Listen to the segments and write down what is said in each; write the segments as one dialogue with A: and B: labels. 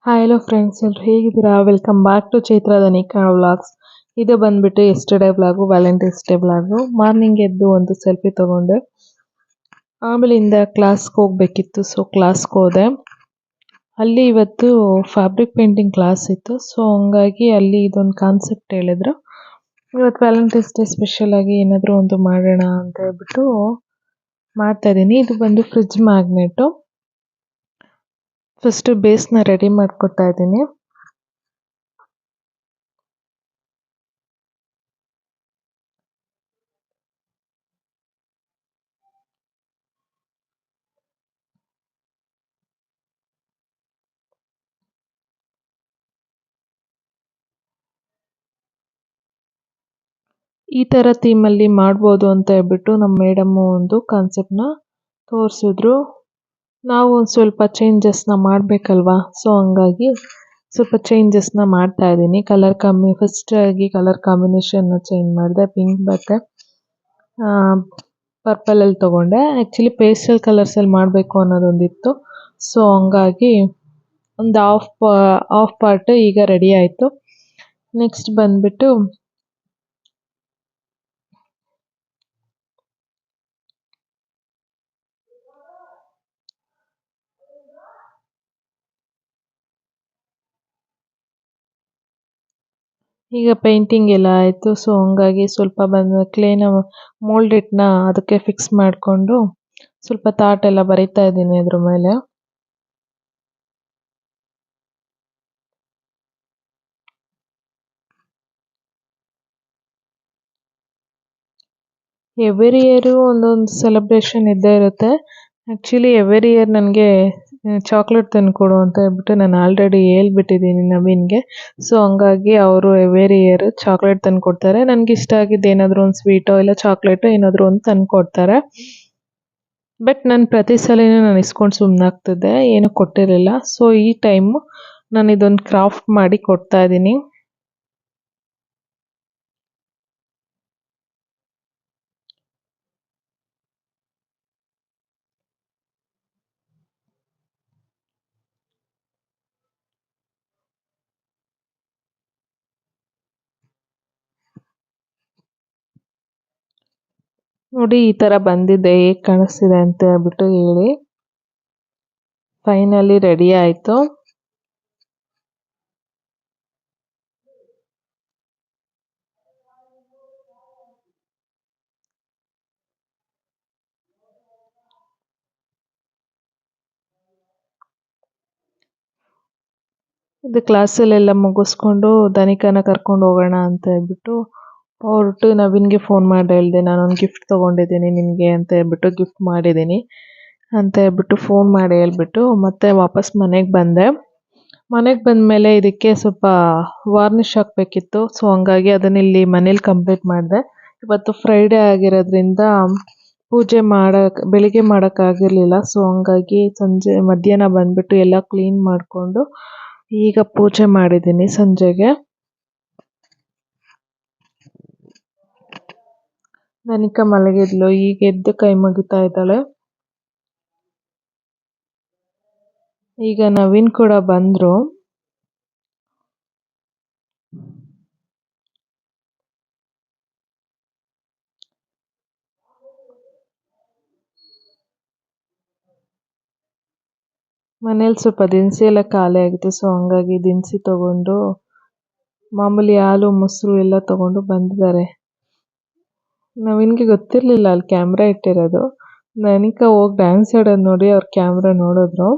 A: Hi hello friends, ಎಲ್ಲರೂ ಹೇಗಿದ್ದೀರಾ? Welcome back to Chaitra Dhanika vlogs. ಇದು ಬಂದ್ಬಿಟ್ಟು yesterday vlog, Valentine's Day vlog. Morning ಎದ್ದು ಒಂದು ಸೆಲ್ಫಿ ತೊಗೊಂಡೆ. ಆಮೇಲಿಂದ ಕ್ಲಾಸ್ಗೆ ಹೋಗ್ಬೇಕಿತ್ತು, ಸೊ ಕ್ಲಾಸ್ಗೆ ಹೋದೆ. ಅಲ್ಲಿ ಇವತ್ತು ಫ್ಯಾಬ್ರಿಕ್ ಪೇಂಟಿಂಗ್ ಕ್ಲಾಸ್ ಇತ್ತು, ಸೊ ಹಂಗಾಗಿ ಅಲ್ಲಿ ಇದೊಂದು ಕಾನ್ಸೆಪ್ಟ್ ಹೇಳಿದ್ರು. ಇವತ್ತು ವ್ಯಾಲೆಂಟೈನ್ಸ್ ಡೇ ಸ್ಪೆಷಲ್ ಆಗಿ ಏನಾದರೂ ಒಂದು ಮಾಡೋಣ ಅಂತ ಹೇಳ್ಬಿಟ್ಟು ಮಾಡ್ತಾ ಇದ್ದೀನಿ. ಇದು ಬಂದು ಫ್ರಿಡ್ಜ್ ಮ್ಯಾಗ್ನೆಟು. ಫಸ್ಟ್ ಬೇಸ್ನ ರೆಡಿ ಮಾಡ್ಕೊತಾ ಇದ್ದೀನಿ. ಈ ಥರ ಥೀಮಲ್ಲಿ ಮಾಡ್ಬೋದು ಅಂತ ಹೇಳ್ಬಿಟ್ಟು ನಮ್ಮ ಮೇಡಮ್ಮು ಒಂದು ಕಾನ್ಸೆಪ್ಟ್ನ ತೋರಿಸಿದ್ರು. ನಾವು ಒಂದು ಸ್ವಲ್ಪ ಚೇಂಜಸ್ನ ಮಾಡಬೇಕಲ್ವಾ, ಸೊ ಹಂಗಾಗಿ ಸ್ವಲ್ಪ ಚೇಂಜಸ್ನ ಮಾಡ್ತಾ ಇದ್ದೀನಿ. ಫಸ್ಟಾಗಿ ಕಲರ್ ಕಾಂಬಿನೇಷನ್ನ ಚೇಂಜ್ ಮಾಡಿದೆ. ಪಿಂಕ್ ಮತ್ತು ಪರ್ಪಲಲ್ಲಿ ತೊಗೊಂಡೆ. ಆ್ಯಕ್ಚುಲಿ ಪೇಸ್ಟಲ್ ಕಲರ್ಸಲ್ಲಿ ಮಾಡಬೇಕು ಅನ್ನೋದೊಂದಿತ್ತು, ಸೊ ಹಂಗಾಗಿ ಒಂದು ಹಾಫ್ ಪಾರ್ಟ್ ಈಗ ರೆಡಿ ಆಯಿತು. ನೆಕ್ಸ್ಟ್ ಬಂದುಬಿಟ್ಟು ಈಗ ಪೇಂಟಿಂಗ್ ಎಲ್ಲ ಆಯಿತು, ಸೊ ಹಂಗಾಗಿ ಸ್ವಲ್ಪ ಕ್ಲೇನ ಮೋಲ್ಡಿಟ್ನ ಅದಕ್ಕೆ ಫಿಕ್ಸ್ ಮಾಡಿಕೊಂಡು ಸ್ವಲ್ಪ ಥಾಟ್ ಎಲ್ಲ ಬರಿತಾ ಇದ್ದೀನಿ ಅದ್ರ ಮೇಲೆ. ಎವ್ರಿ ಇಯರು ಒಂದೊಂದು ಸೆಲೆಬ್ರೇಷನ್ ಇದ್ದೇ ಇರುತ್ತೆ. ಆ್ಯಕ್ಚುಲಿ ಎವ್ರಿ ಇಯರ್ ನನಗೆ ಚಾಕ್ಲೇಟ್ ತಂದುಕೊಡು ಅಂತ ಹೇಳ್ಬಿಟ್ಟು ನಾನು ಆಲ್ರೆಡಿ ಹೇಳ್ಬಿಟ್ಟಿದ್ದೀನಿ ನವೀನ್ಗೆ. ಸೊ ಹಂಗಾಗಿ ಅವರು ಎವ್ರಿ ಇಯರ್ ಚಾಕ್ಲೇಟ್ ತಂದು ಕೊಡ್ತಾರೆ. ನನಗೆ ಇಷ್ಟ ಆಗಿದ್ದು ಏನಾದರೂ ಒಂದು ಸ್ವೀಟೋ ಇಲ್ಲ ಚಾಕ್ಲೇಟೋ ಏನಾದರೂ ಒಂದು ತಂದು ಕೊಡ್ತಾರೆ. ಬಟ್ ನಾನು ಪ್ರತಿ ಸಲನೂ ನಾನು ಇಸ್ಕೊಂಡು ಸುಮ್ಮನಾಗ್ತಿದ್ದೆ, ಏನೂ ಕೊಟ್ಟಿರಲಿಲ್ಲ. ಸೊ ಈ ಟೈಮು ನಾನು ಇದೊಂದು ಕ್ರಾಫ್ಟ್ ಮಾಡಿ ಕೊಡ್ತಾ ಇದ್ದೀನಿ. ನೋಡಿ ಈ ಥರ ಬಂದಿದೆ, ಹೇಗೆ ಕಾಣಿಸ್ತಿದೆ ಅಂತ ಹೇಳ್ಬಿಟ್ಟು ಹೇಳಿ. ಫೈನಲಿ ರೆಡಿ ಆಯಿತು. ಇದು ಕ್ಲಾಸಲ್ಲೆಲ್ಲ ಮುಗಿಸ್ಕೊಂಡು ಧನಿಕನ ಕರ್ಕೊಂಡು ಹೋಗೋಣ ಅಂತ ಹೇಳ್ಬಿಟ್ಟು ಹೊರಟು ನವೀನ್ಗೆ ಫೋನ್ ಮಾಡಿ ಹೇಳಿದೆ, ನಾನೊಂದು ಗಿಫ್ಟ್ ತೊಗೊಂಡಿದ್ದೀನಿ ನಿನಗೆ ಅಂತ ಹೇಳ್ಬಿಟ್ಟು, ಗಿಫ್ಟ್ ಮಾಡಿದ್ದೀನಿ ಅಂತ ಹೇಳ್ಬಿಟ್ಟು ಫೋನ್ ಮಾಡಿ ಹೇಳ್ಬಿಟ್ಟು ಮತ್ತೆ ವಾಪಸ್ ಮನೆಗೆ ಬಂದೆ. ಮನೆಗೆ ಬಂದಮೇಲೆ ಇದಕ್ಕೆ ಸ್ವಲ್ಪ ವಾರ್ನಿಷ್ ಹಾಕಬೇಕಿತ್ತು, ಸೊ ಹಂಗಾಗಿ ಅದನ್ನ ಇಲ್ಲಿ ಮನೇಲಿ ಕಂಪ್ಲೀಟ್ ಮಾಡಿದೆ. ಇವತ್ತು ಫ್ರೈಡೇ ಆಗಿರೋದ್ರಿಂದ ಪೂಜೆ ಬೆಳಿಗ್ಗೆ ಮಾಡೋಕ್ಕಾಗಿರಲಿಲ್ಲ, ಸೊ ಹಂಗಾಗಿ ಮಧ್ಯಾಹ್ನ ಬಂದುಬಿಟ್ಟು ಎಲ್ಲ ಕ್ಲೀನ್ ಮಾಡಿಕೊಂಡು ಈಗ ಪೂಜೆ ಮಾಡಿದ್ದೀನಿ ಸಂಜೆಗೆ. ಧನಿಕಾ ಮಲಗಿದ್ಲು, ಈಗ ಎದ್ದು ಕೈ ಮುಗಿತಾ ಇದ್ದಾಳೆ. ಈಗ ನವೀನ್ ಕೂಡ ಬಂದರು. ಮನೇಲಿ ಸ್ವಲ್ಪ ದಿನಸಿ ಎಲ್ಲ ಖಾಲಿ ಆಗಿತ್ತು, ಸೊ ಹಂಗಾಗಿ ದಿನಸಿ ತೊಗೊಂಡು ಮಾಮೂಲಿ ಹಾಲು ಮೊಸರು ಎಲ್ಲ ತೊಗೊಂಡು ಬಂದಿದ್ದಾರೆ. ನವೀನ್ಗೆ ಗೊತ್ತಿರಲಿಲ್ಲ ಅಲ್ಲಿ ಕ್ಯಾಮ್ರಾ ಇಟ್ಟಿರೋದು. ಧನಿಕಾ ಹೋಗಿ ಡ್ಯಾನ್ಸ್ ಆಡೋದು ನೋಡಿ ಅವ್ರ ಕ್ಯಾಮ್ರಾ ನೋಡಿದ್ರು.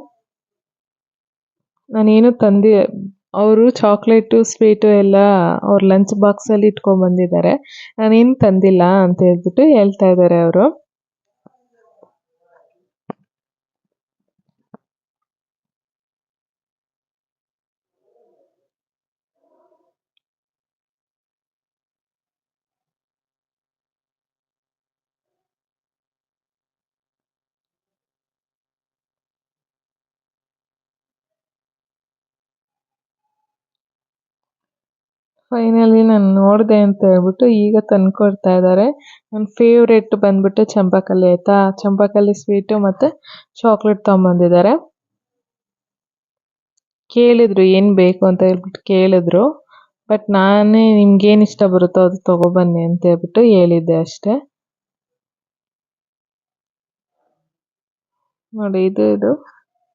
A: ನಾನೇನು ಅವರು ಚಾಕ್ಲೇಟು ಸ್ವೀಟು ಎಲ್ಲ ಅವ್ರ ಲಂಚ್ ಬಾಕ್ಸಲ್ಲಿ ಇಟ್ಕೊಂಡ್ಬಂದಿದ್ದಾರೆ, ನಾನೇನು ತಂದಿಲ್ಲ ಅಂತ ಹೇಳ್ಬಿಟ್ಟು ಹೇಳ್ತಾ ಇದ್ದಾರೆ ಅವರು. ಫೈನಲಿ ನಾನು ನೋಡಿದೆ ಅಂತ ಹೇಳ್ಬಿಟ್ಟು ಈಗ ತಂದುಕೊಡ್ತಾ ಇದ್ದಾರೆ. ನನ್ನ ಫೇವ್ರೇಟ್ ಬಂದ್ಬಿಟ್ಟು ಚಂಪಾಕಲಿ ಆಯಿತಾ, ಚಂಪಾಕಲಿ ಸ್ವೀಟು ಮತ್ತು ಚಾಕ್ಲೇಟ್ ತೊಗೊಂಬಂದಿದ್ದಾರೆ. ಕೇಳಿದ್ರು ಏನು ಬೇಕು ಅಂತ ಹೇಳ್ಬಿಟ್ಟು ಕೇಳಿದ್ರು. ಬಟ್ ನಾನೇ ನಿಮ್ಗೇನು ಇಷ್ಟ ಬರುತ್ತೋ ಅದು ತೊಗೊಬನ್ನಿ ಅಂತ ಹೇಳ್ಬಿಟ್ಟು ಹೇಳಿದ್ದೆ ಅಷ್ಟೇ. ನೋಡಿ ಇದು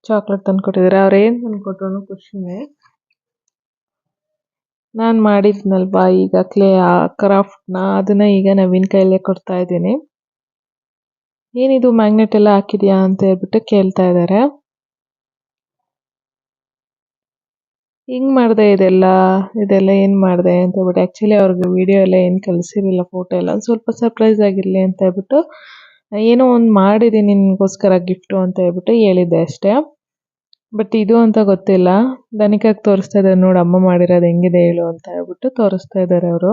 A: ಚಾಕ್ಲೇಟ್ ತಂದ್ಕೊಟ್ಟಿದ್ದಾರೆ. ಅವ್ರು ಏನು ತಂದ್ಕೊಟ್ರು ಖುಷಿನೇ. ನಾನು ಮಾಡಿದ್ನಲ್ವಾ ಈಗ ಆ ಕ್ರಾಫ್ಟ್ನ ಅದನ್ನ ಈಗ ನವೀನ್ ಕೈಯಲ್ಲೇ ಕೊಡ್ತಾ ಇದ್ದೀನಿ. ಏನಿದು ಮ್ಯಾಗ್ನೆಟ್ ಎಲ್ಲ ಹಾಕಿದ್ಯಾ ಅಂತ ಹೇಳ್ಬಿಟ್ಟು ಕೇಳ್ತಾ ಇದ್ದಾರೆ. ಹಿಂಗ್ ಮಾಡಿದೆ ಇದೆಲ್ಲ ಏನು ಮಾಡಿದೆ ಅಂತ ಹೇಳ್ಬಿಟ್ಟು ಆ್ಯಕ್ಚುಲಿ ಅವ್ರಿಗೆ ವಿಡಿಯೋ ಎಲ್ಲ ಏನು ಕಳಿಸಿರಲಿಲ್ಲ, ಫೋಟೋ ಎಲ್ಲ ಸ್ವಲ್ಪ ಸರ್ಪ್ರೈಸ್ ಆಗಿರಲಿ ಅಂತ ಹೇಳ್ಬಿಟ್ಟು ಏನೋ ಒಂದು ಮಾಡಿದ್ದೀನಿ ನಿನಗೋಸ್ಕರ ಗಿಫ್ಟು ಅಂತ ಹೇಳ್ಬಿಟ್ಟು ಹೇಳಿದ್ದೆ ಅಷ್ಟೇ. ಬಟ್ ಇದು ಅಂತ ಗೊತ್ತಿಲ್ಲ. ದನಿಕಾಗೆ ತೋರಿಸ್ತಾ ಇದ್ದಾರೆ, ನೋಡು ಅಮ್ಮ ಮಾಡಿರೋದು ಹೆಂಗಿದೆ ಹೇಳು ಅಂತ ಹೇಳ್ಬಿಟ್ಟು ತೋರಿಸ್ತಾ ಇದ್ದಾರೆ ಅವರು.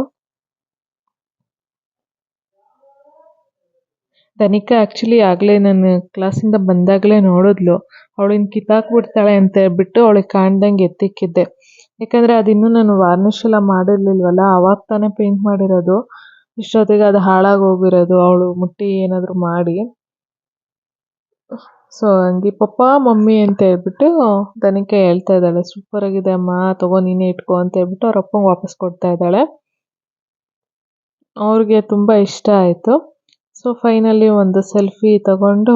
A: ದನಿಕಾ ಆ್ಯಕ್ಚುಲಿ ಆಗಲೇ ನಾನು ಕ್ಲಾಸಿಂದ ಬಂದಾಗಲೇ ನೋಡಿದ್ಲು. ಅವಳಿನ್ನು ಕಿತ್ತಾಕ್ಬಿಡ್ತಾಳೆ ಅಂತ ಹೇಳ್ಬಿಟ್ಟು ಅವಳಿಗೆ ಕಾಣ್ದಂಗೆ ಎತ್ತಿಕ್ಕಿದ್ದೆ. ಯಾಕಂದರೆ ಅದಿನ್ನೂ ನಾನು ವಾರ್ನಿಷ್ ಎಲ್ಲ ಮಾಡಿರಲಿಲ್ವಲ್ಲ, ಆವಾಗ ತಾನೇ ಪೇಂಟ್ ಮಾಡಿರೋದು. ಇಷ್ಟೊತ್ತಿಗೆ ಅದು ಹಾಳಾಗಿ ಹೋಗಿರೋದು ಅವಳು ಮುಟ್ಟಿ ಏನಾದರೂ ಮಾಡಿ. ಸೊ ಹಂಗೆ ಪಪ್ಪ ಮಮ್ಮಿ ಅಂತ ಹೇಳ್ಬಿಟ್ಟು ದನಿಕಾ ಹೇಳ್ತಾ ಇದ್ದಾಳೆ, ಸೂಪರಾಗಿದೆ ಅಮ್ಮ, ತಗೋ ನೀನೇ ಇಟ್ಕೋ ಅಂತ ಹೇಳ್ಬಿಟ್ಟು ಅವ್ರ ಅಪ್ಪಂಗೆ ವಾಪಸ್ ಕೊಡ್ತಾ ಇದ್ದಾಳೆ. ಅವ್ರಿಗೆ ತುಂಬ ಇಷ್ಟ ಆಯಿತು. ಸೊ ಫೈನಲಿ ಒಂದು ಸೆಲ್ಫಿ ತಗೊಂಡು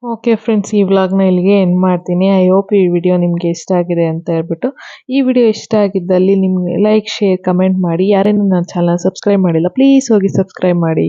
A: ಓಕೆ ಫ್ರೆಂಡ್ಸ್, ಈ ವ್ಲಾಗ್ನ ಇಲ್ಲಿಗೆ ಎಂಡ್ ಮಾಡ್ತೀನಿ. ಐ ಹೋಪ್ ಈ ವಿಡಿಯೋ ನಿಮಗೆ ಇಷ್ಟ ಆಗಿದೆ ಅಂತ ಹೇಳ್ಬಿಟ್ಟು. ಈ ವಿಡಿಯೋ ಇಷ್ಟ ಆಗಿದ್ದಲ್ಲಿ ನಿಮಗೆ ಲೈಕ್, ಶೇರ್, ಕಮೆಂಟ್ ಮಾಡಿ. ಯಾರೇನೂ ನನ್ನ ಚಾನಲ್ ಸಬ್ಸ್ಕ್ರೈಬ್ ಮಾಡಿಲ್ಲ ಪ್ಲೀಸ್ ಹೋಗಿ ಸಬ್ಸ್ಕ್ರೈಬ್ ಮಾಡಿ.